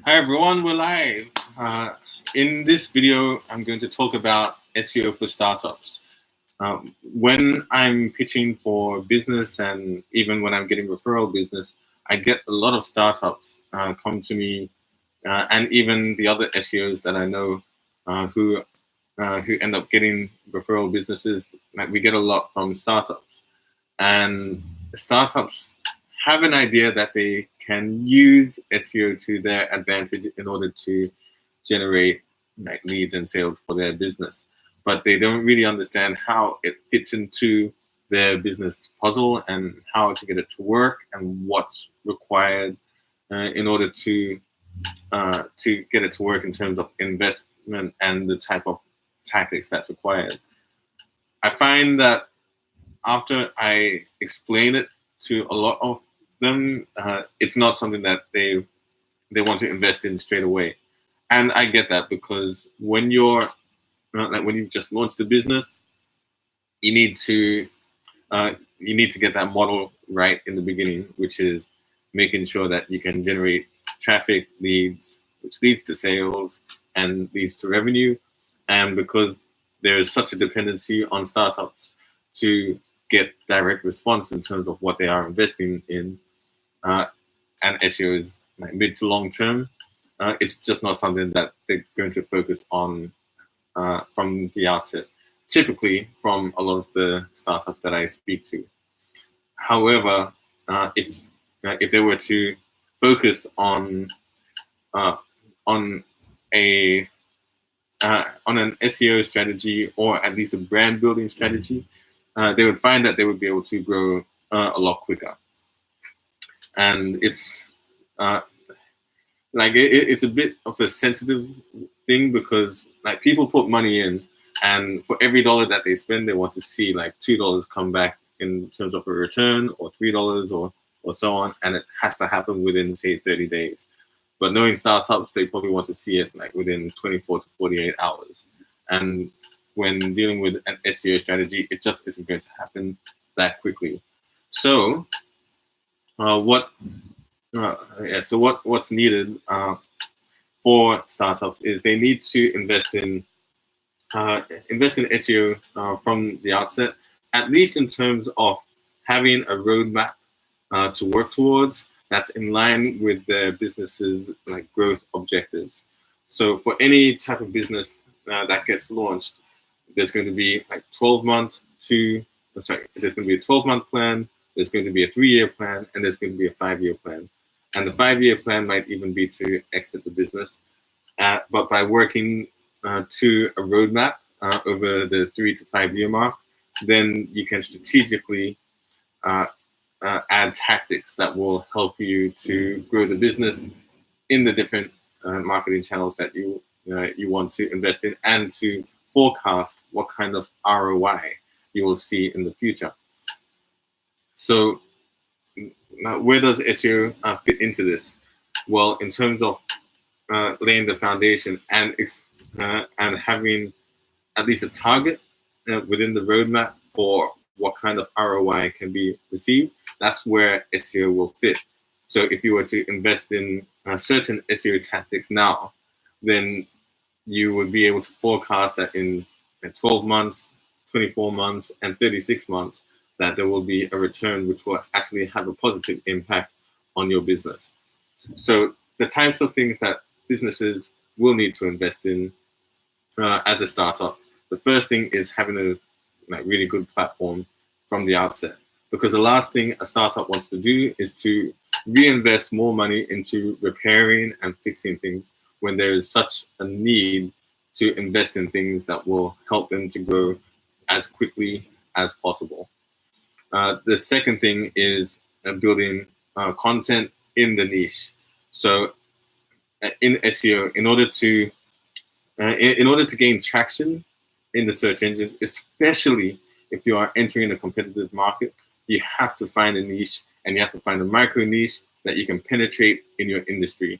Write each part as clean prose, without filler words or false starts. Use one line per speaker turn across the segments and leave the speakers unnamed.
Hi everyone, we're live. In this video, I'm going to talk about SEO for startups. When I'm pitching for business and even when I'm getting referral business, I get a lot of startups come to me and even the other SEOs that I know who end up getting referral businesses. Like we get a lot from startups, and startups have an idea that they can use SEO to their advantage in order to generate like leads and sales for their business, but they don't really understand how it fits into their business puzzle and how to get it to work and what's required in order to get it to work in terms of investment and the type of tactics that's required. I find that after I explain it to a lot of them, it's not something that they want to invest in straight away. And I get that, because when you're like when you've just launched a business, you need to get that model right in the beginning, which is making sure that you can generate traffic, leads, which leads to sales and leads to revenue. And because there is such a dependency on startups to get direct response in terms of what they are investing in, and SEO is like mid to long term, it's just not something that they're going to focus on from the outset, typically from a lot of the startups that I speak to. However, if they were to focus on an SEO strategy, or at least a brand building strategy, they would find that they would be able to grow a lot quicker. And it's it's a bit of a sensitive thing, because like people put money in, and for every dollar that they spend, they want to see like $2 come back in terms of a return, or $3, or so on, and it has to happen within, say, 30 days. But knowing startups, they probably want to see it like within 24 to 48 hours. And when dealing with an SEO strategy, it just isn't going to happen that quickly. So what's needed for startups is they need to invest in SEO from the outset, at least in terms of having a roadmap to work towards that's in line with their business's like growth objectives. So for any type of business that gets launched, there's going to be like there's going to be a 12-month plan, there's going to be a 3-year plan, and there's going to be a 5-year plan. And the 5-year plan might even be to exit the business. But by working to a roadmap over the 3 to 5 year mark, then you can strategically add tactics that will help you to grow the business in the different marketing channels that you want to invest in, and to forecast what kind of ROI you will see in the future. So where does SEO fit into this? Well, in terms of laying the foundation and having at least a target within the roadmap for what kind of ROI can be received, that's where SEO will fit. So if you were to invest in certain SEO tactics now, then you would be able to forecast that in 12 months, 24 months, and 36 months, that there will be a return which will actually have a positive impact on your business. So the types of things that businesses will need to invest in as a startup, the first thing is having a really good platform from the outset, because the last thing a startup wants to do is to reinvest more money into repairing and fixing things when there is such a need to invest in things that will help them to grow as quickly as possible. The second thing is building content in the niche. So in SEO, in order to gain traction in the search engines, especially if you are entering a competitive market, you have to find a niche, and you have to find a micro niche that you can penetrate in your industry.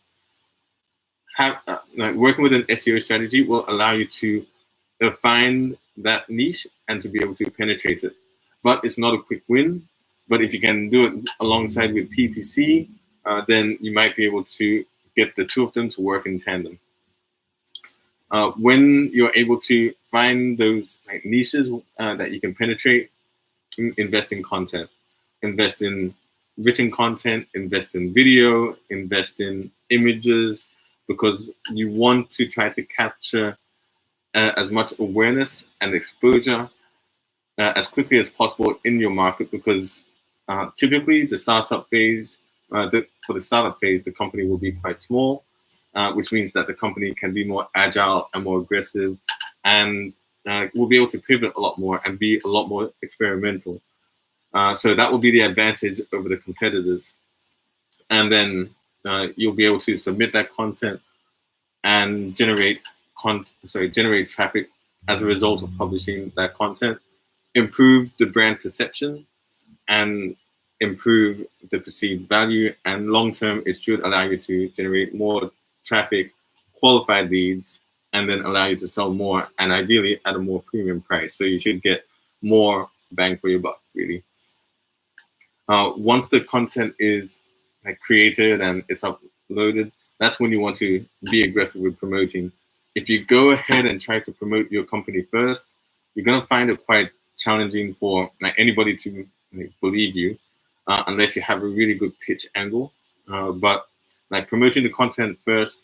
Working with an SEO strategy will allow you to find that niche and to be able to penetrate it. But it's not a quick win. But if you can do it alongside with PPC, then you might be able to get the two of them to work in tandem. When you're able to find those like niches that you can penetrate, invest in content, invest in written content, invest in video, invest in images, because you want to try to capture as much awareness and exposure as quickly as possible in your market, because typically the startup phase, for the startup phase, the company will be quite small, which means that the company can be more agile and more aggressive, and will be able to pivot a lot more and be a lot more experimental. So that will be the advantage over the competitors. And then you'll be able to submit that content and generate traffic as a result of publishing that content, improve the brand perception, and improve the perceived value. And long term, it should allow you to generate more traffic, qualified leads, and then allow you to sell more, and ideally at a more premium price. So you should get more bang for your buck, really. Once the content is like created and it's uploaded, that's when you want to be aggressive with promoting. If you go ahead and try to promote your company first, you're gonna find it quite challenging for like anybody to believe you, unless you have a really good pitch angle. But like promoting the content first,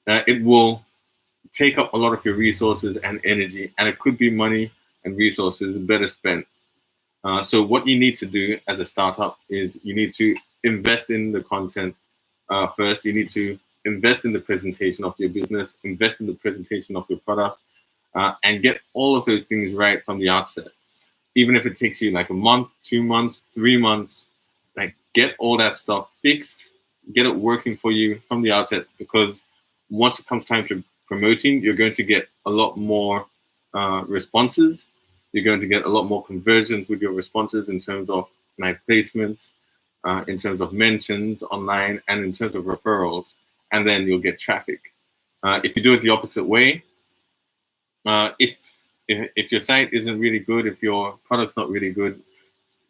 it will take up a lot of your resources and energy, and it could be money and resources better spent. So what you need to do as a startup is you need to invest in the content first. You need to invest in the presentation of your business, invest in the presentation of your product, and get all of those things right from the outset. Even if it takes you like a month, 2 months, 3 months, like get all that stuff fixed, get it working for you from the outset, because once it comes time to promoting, you're going to get a lot more responses. You're going to get a lot more conversions with your responses in terms of like placements, in terms of mentions online, and in terms of referrals, and then you'll get traffic. If you do it the opposite way, if your site isn't really good, if your product's not really good,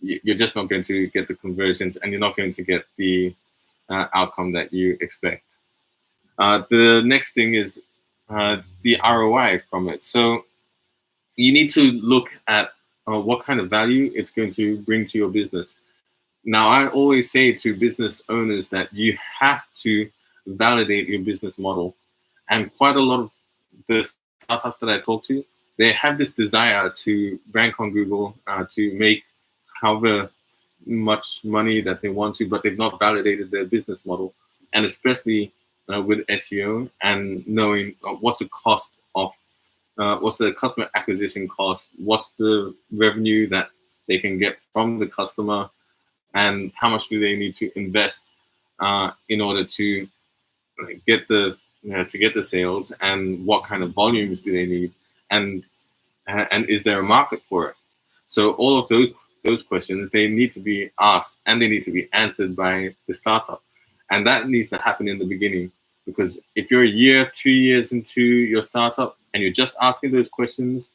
you're just not going to get the conversions, and you're not going to get the outcome that you expect. The next thing is the ROI from it. So you need to look at what kind of value it's going to bring to your business. Now, I always say to business owners that you have to validate your business model. And quite a lot of the startups that I talk to, they have this desire to rank on Google, to make however much money that they want to, but they've not validated their business model. And especially with SEO and knowing what's the cost of, what's the customer acquisition cost, what's the revenue that they can get from the customer, and how much do they need to invest in order to get the sales, and what kind of volumes do they need, and is there a market for it? So all of those questions, they need to be asked, and they need to be answered by the startup, and that needs to happen in the beginning. Because if you're a year, 2 years into your startup and you're just asking those questions,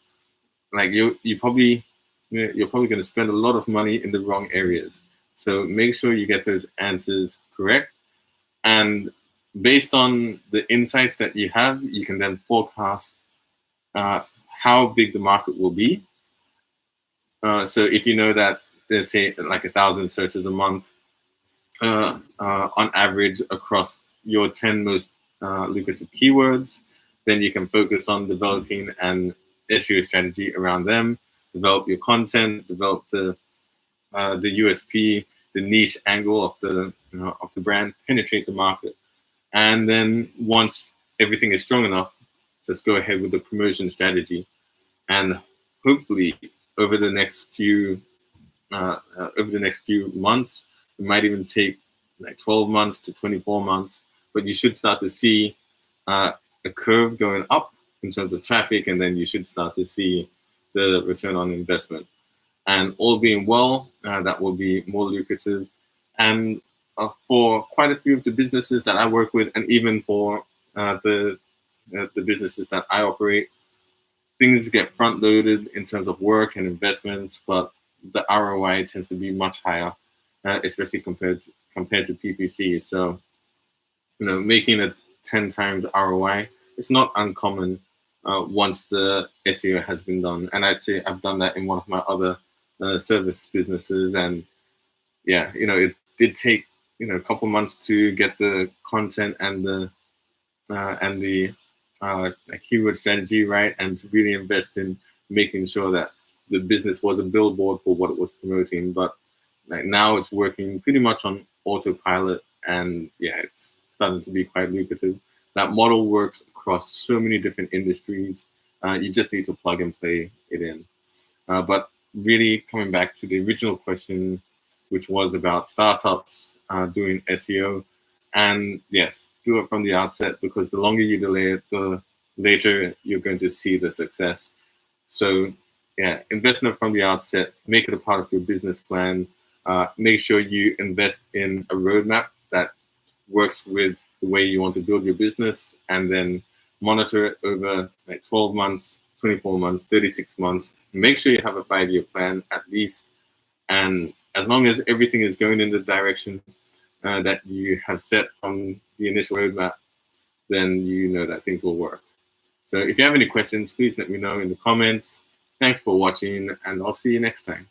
like you're probably going to spend a lot of money in the wrong areas. So make sure you get those answers correct, and based on the insights that you have, you can then forecast how big the market will be. So if you know that there's say like 1,000 searches a month on average across your 10 most lucrative keywords, then you can focus on developing an SEO strategy around them, develop your content, develop the USP, the niche angle of the brand, penetrate the market. And then once everything is strong enough, just go ahead with the promotion strategy. And hopefully over the next few months, it might even take like 12 months to 24 months, but you should start to see a curve going up in terms of traffic, and then you should start to see the return on investment. And all being well, that will be more lucrative. And for quite a few of the businesses that I work with, and even for the businesses that I operate, things get front loaded in terms of work and investments, but the ROI tends to be much higher, especially compared to PPC. So making a 10 times ROI. It's not uncommon once the SEO has been done. And actually, I've done that in one of my other service businesses. And yeah, it did take, a couple months to get the content and the keyword strategy right, and to really invest in making sure that the business was a billboard for what it was promoting. But like now it's working pretty much on autopilot, and yeah, it's starting to be quite lucrative. That model works across so many different industries. You just need to plug and play it in. But really coming back to the original question, which was about startups doing SEO. And yes, do it from the outset, because the longer you delay it, the later you're going to see the success. So yeah, invest in it from the outset, make it a part of your business plan. Make sure you invest in a roadmap that works with the way you want to build your business, and then monitor it over like 12 months, 24 months, 36 months. Make sure you have a 5-year plan at least. And as long as everything is going in the direction that you have set from the initial roadmap, then you know that things will work. So if you have any questions, please let me know in the comments. Thanks for watching, and I'll see you next time.